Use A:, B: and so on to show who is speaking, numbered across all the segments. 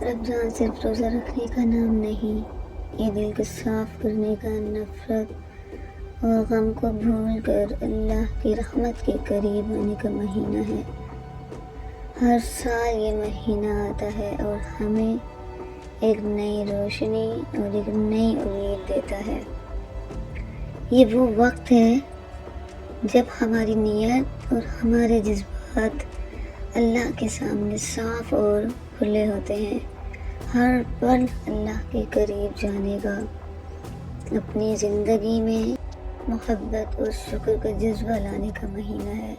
A: رمضان صرف روزہ رکھنے کا نام نہیں، یہ دل کو صاف کرنے کا، نفرت اور غم کو بھول کر اللہ کی رحمت کے قریب آنے کا مہینہ ہے۔ ہر سال یہ مہینہ آتا ہے اور ہمیں ایک نئی روشنی اور ایک نئی امید دیتا ہے۔ یہ وہ وقت ہے جب ہماری نیت اور ہمارے جذبات اللہ کے سامنے صاف اور کھلے ہوتے ہیں۔ ہر پل اللہ کے قریب جانے کا، اپنی زندگی میں محبت اور شکر کا جذبہ لانے کا مہینہ ہے۔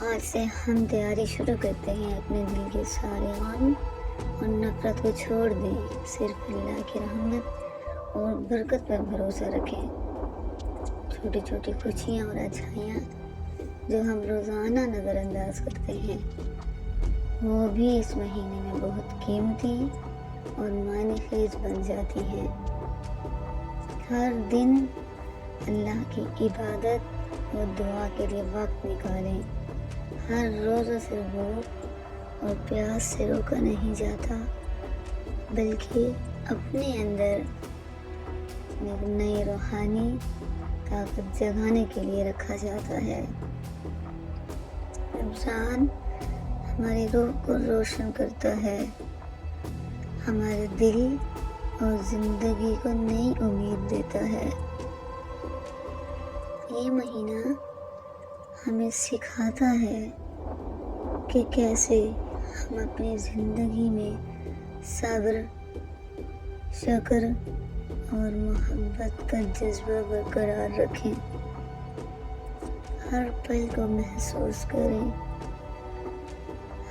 A: آج سے ہم تیاری شروع کرتے ہیں، اپنے دل کے سارے غم اور نفرت کو چھوڑ دیں، صرف اللہ کی رحمت اور برکت پر بھروسہ رکھیں۔ چھوٹی چھوٹی خوشیاں اور اچھائیاں جو ہم روزانہ نظر انداز کرتے ہیں، وہ بھی اس مہینے میں بہت قیمتی اور معنی خیز بن جاتی ہیں۔ ہر دن اللہ کی عبادت اور دعا کے لیے وقت نکالیں۔ ہر روزہ صرف بھوک اور پیاس سے روکا نہیں جاتا، بلکہ اپنے اندر ایک نئی روحانی طاقت جگانے کے لیے رکھا جاتا ہے۔ رمضان ہماری روح کو روشن کرتا ہے، ہمارے دل اور زندگی کو نئی امید دیتا ہے۔ یہ مہینہ ہمیں سکھاتا ہے کہ کیسے ہم اپنی زندگی میں صبر، شکر اور محبت کا جذبہ برقرار رکھیں۔ ہر پل کو محسوس کریں،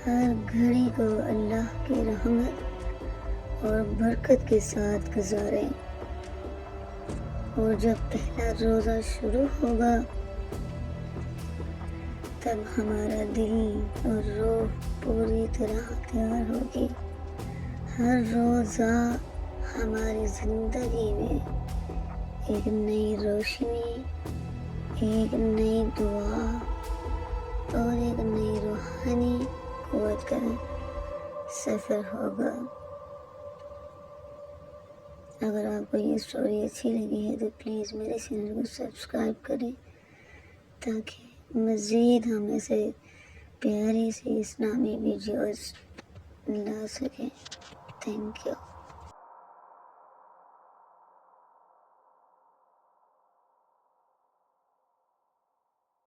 A: ہر گھڑی کو اللہ کی رحمت اور برکت کے ساتھ گزاریں، اور جب پہلا روزہ شروع ہوگا تب ہمارا دل اور روح پوری طرح تیار ہوگی۔ ہر روزہ ہماری زندگی میں ایک نئی روشنی، ایک نئی دعا اور ایک نئی روحانی قوت کا سفر ہوگا۔ اگر آپ کو یہ اسٹوری اچھی لگی ہے تو پلیز میرے چینل کو سبسکرائب کریں، تاکہ مزید ہم ایسے پیاری سی اسلامی ویڈیوز لا سکیں۔ Thank you.